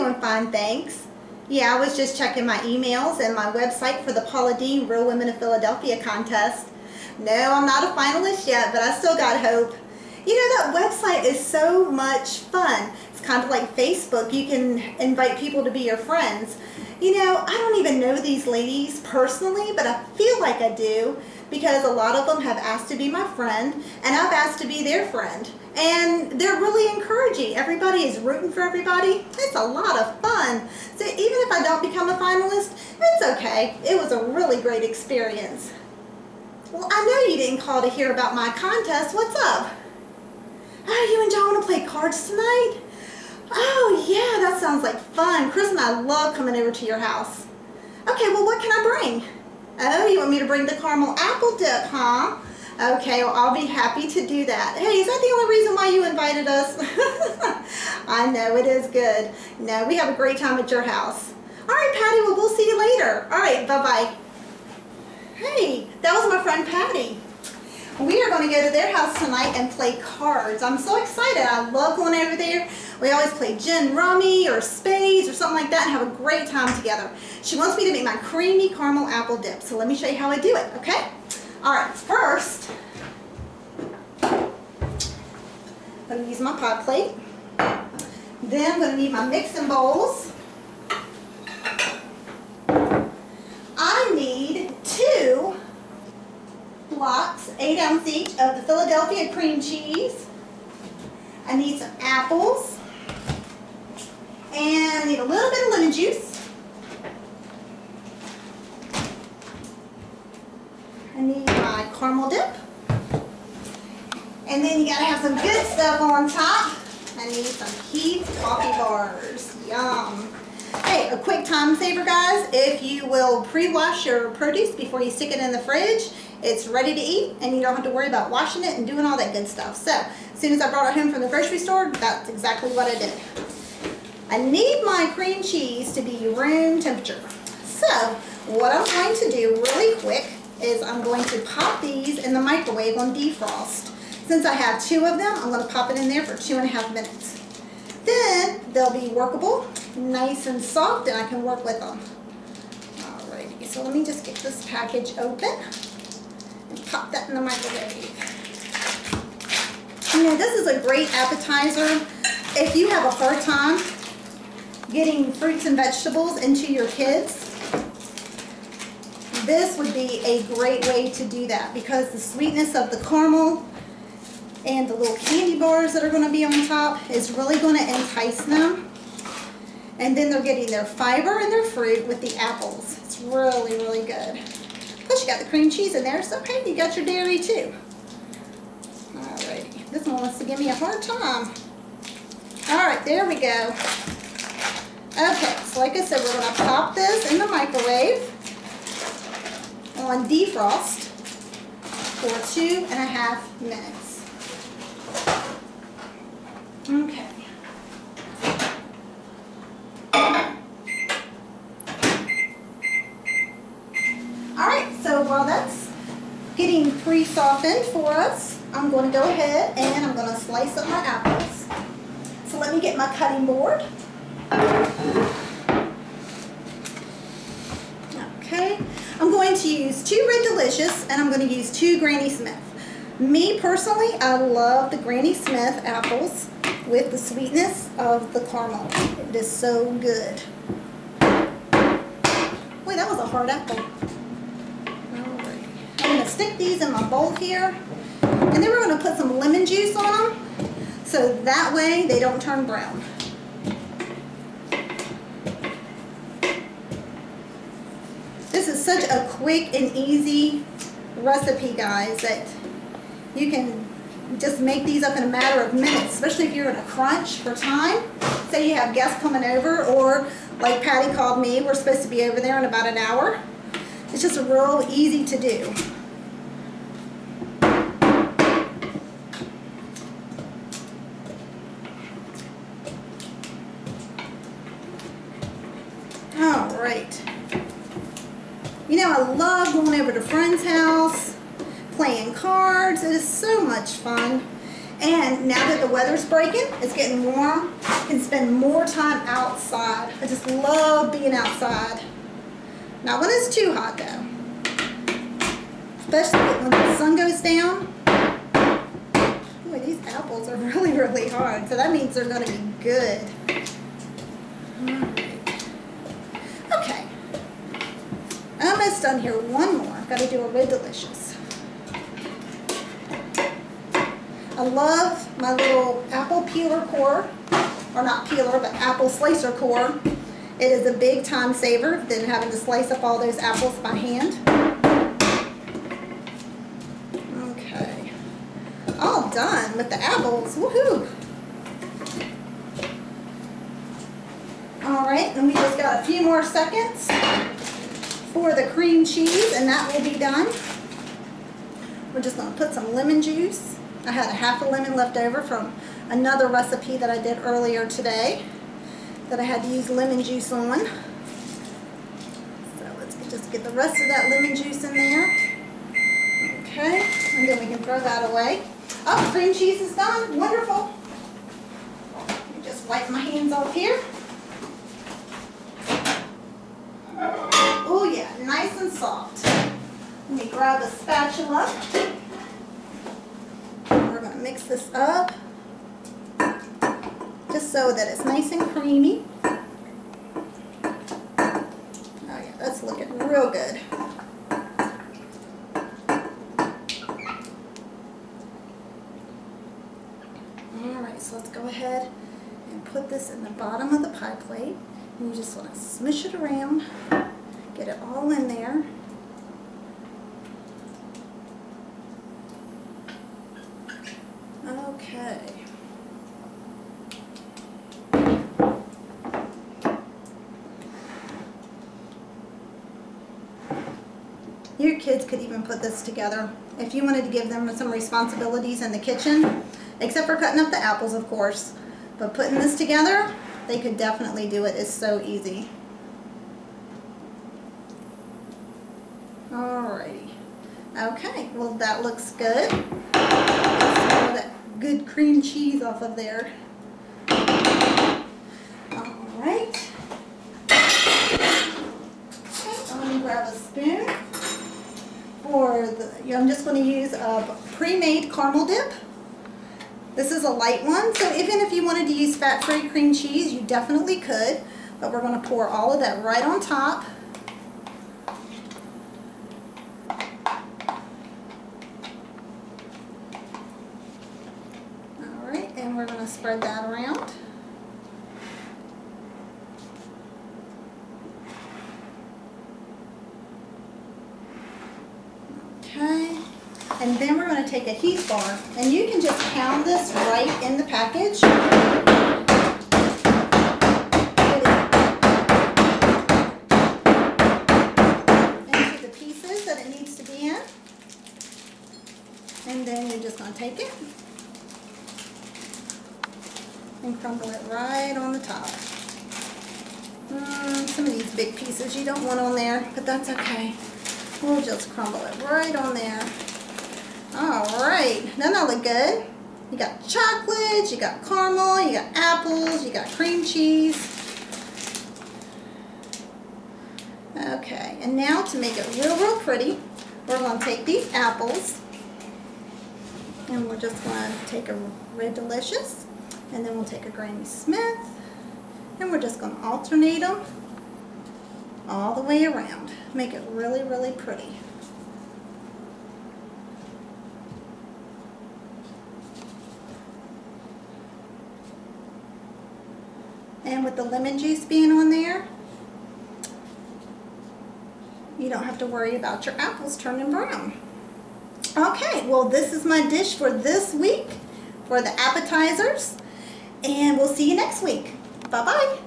doing fine, thanks. Yeah, I was just checking my emails and my website for the Paula Deen Real Women of Philadelphia contest. No, I'm not a finalist yet, but I still got hope. You know, that website is so much fun. It's kind of like Facebook. You can invite people to be your friends. You know, I don't even know these ladies personally, but I feel like I do because a lot of them have asked to be my friend, and I've asked to be their friend. And they're really encouraging. Everybody is rooting for everybody. It's a lot of fun. So even if I don't become a finalist, it's okay. It was a really great experience. Well, I know you didn't call to hear about my contest. What's up? Oh, you and John want to play cards tonight? Oh, yeah, that sounds like fun. Chris and I love coming over to your house. Okay, well, what can I bring? Oh, you want me to bring the caramel apple dip, huh? Okay, well, I'll be happy to do that. Hey, is that the only reason why you invited us? I know, it is good. No, we have a great time at your house. All right, Patty, well, we'll see you later. All right, bye-bye. Hey, that was my friend Patty. We are going to go to their house tonight and play cards. I'm so excited. I love going over there. We always play gin rummy or spades or something like that and have a great time together. She wants me to make my creamy caramel apple dip, so let me show you how I do it, okay? All right, first, I'm going to use my pot plate. Then I'm going to need my mixing bowls. I need 2 blocks, 8 ounce each, of the Philadelphia cream cheese. I need some apples. And I need a little bit of lemon juice. I need my caramel dip. And then you gotta have some good stuff on top. I need some Keith's coffee bars. Yum. Hey, a quick time saver, guys. If you will pre-wash your produce before you stick it in the fridge, it's ready to eat and you don't have to worry about washing it and doing all that good stuff. So, as soon as I brought it home from the grocery store, that's exactly what I did. I need my cream cheese to be room temperature. So, what I'm going to do really quick is I'm going to pop these in the microwave on defrost. Since I have 2 of them, I'm going to pop it in there for 2.5 minutes. Then they'll be workable, nice and soft, and I can work with them. Alrighty, so let me just get this package open and pop that in the microwave. You know, this is a great appetizer. If you have a hard time getting fruits and vegetables into your kids, this would be a great way to do that because the sweetness of the caramel and the little candy bars that are going to be on top is really going to entice them. And then they're getting their fiber and their fruit with the apples. It's really, really good. Plus you got the cream cheese in there, so hey, you got your dairy too. Alrighty, this one wants to give me a hard time. Alright, there we go. Okay, so like I said, we're going to pop this in the microwave on defrost for 2.5 minutes. Okay. Alright, so while that's getting pre-softened for us, I'm going to go ahead and I'm going to slice up my apples. So let me get my cutting board. Okay, I'm going to use 2 Red Delicious and I'm going to use 2 Granny Smith. Me personally, I love the Granny Smith apples with the sweetness of the caramel. It is so good. Wait, that was a hard apple. Alright, I'm going to stick these in my bowl here and then we're going to put some lemon juice on them so that way they don't turn brown. This is such a quick and easy recipe, guys, that you can just make these up in a matter of minutes, especially if you're in a crunch for time. Say you have guests coming over, or like Patty called me, we're supposed to be over there in about an hour. It's just real easy to do. All right. You know, I love going over to a friend's house, playing cards. It is so much fun. And now that the weather's breaking, it's getting warm, you can spend spend more time outside. I just love being outside. Not when it's too hot though. Especially when the sun goes down. Boy, these apples are really, really hard. So that means they're going to be good. Okay. Almost done here. One more. Got to do a Red Delicious. I love my little apple peeler core. Or not peeler, but apple slicer core. It is a big time saver than having to slice up all those apples by hand. Okay. All done with the apples. Woohoo! Alright, and we just got a few more seconds for the cream cheese, and that will be done. We're just going to put some lemon juice. I had a half a lemon left over from another recipe that I did earlier today that I had to use lemon juice on. So let's just get the rest of that lemon juice in there. Okay, and then we can throw that away. Oh, cream cheese is done. Wonderful. Let me just wipe my hands off here. Oh yeah, nice and soft. Let me grab a spatula. We're going to mix this up just so that it's nice and creamy. Oh yeah, that's looking real good. Alright, so let's go ahead and put this in the bottom of the pie plate. And you just want to smush it around, get it all in there. Okay. Your kids could even put this together if you wanted to give them some responsibilities in the kitchen, except for cutting up the apples, of course. But putting this together, they could definitely do it. It's so easy. Alrighty. Okay, well that looks good. Get some of that good cream cheese off of there. Alright. Okay, I'm going to grab a spoon. I'm just going to use a pre-made caramel dip. This is a light one, so even if you wanted to use fat-free cream cheese, you definitely could. But we're going to pour all of that right on top. Alright, and we're going to spread that around. Okay, and then we're going to take a Heath bar, and you can just pound this right in the package. Into the pieces that it needs to be in. And then you're just going to take it and crumble it right on the top. Some of these big pieces you don't want on there, but that's okay. We'll just crumble it right on there. Alright, doesn't that look good? You got chocolate, you got caramel, you got apples, you got cream cheese. Okay, and now to make it real, real pretty, we're going to take these apples and we're just going to take a Red Delicious, and then we'll take a Granny Smith, and we're just going to alternate them all the way around. Make it really, really pretty. And with the lemon juice being on there, you don't have to worry about your apples turning brown. Okay, well this is my dish for this week for the appetizers, and we'll see you next week. Bye-bye.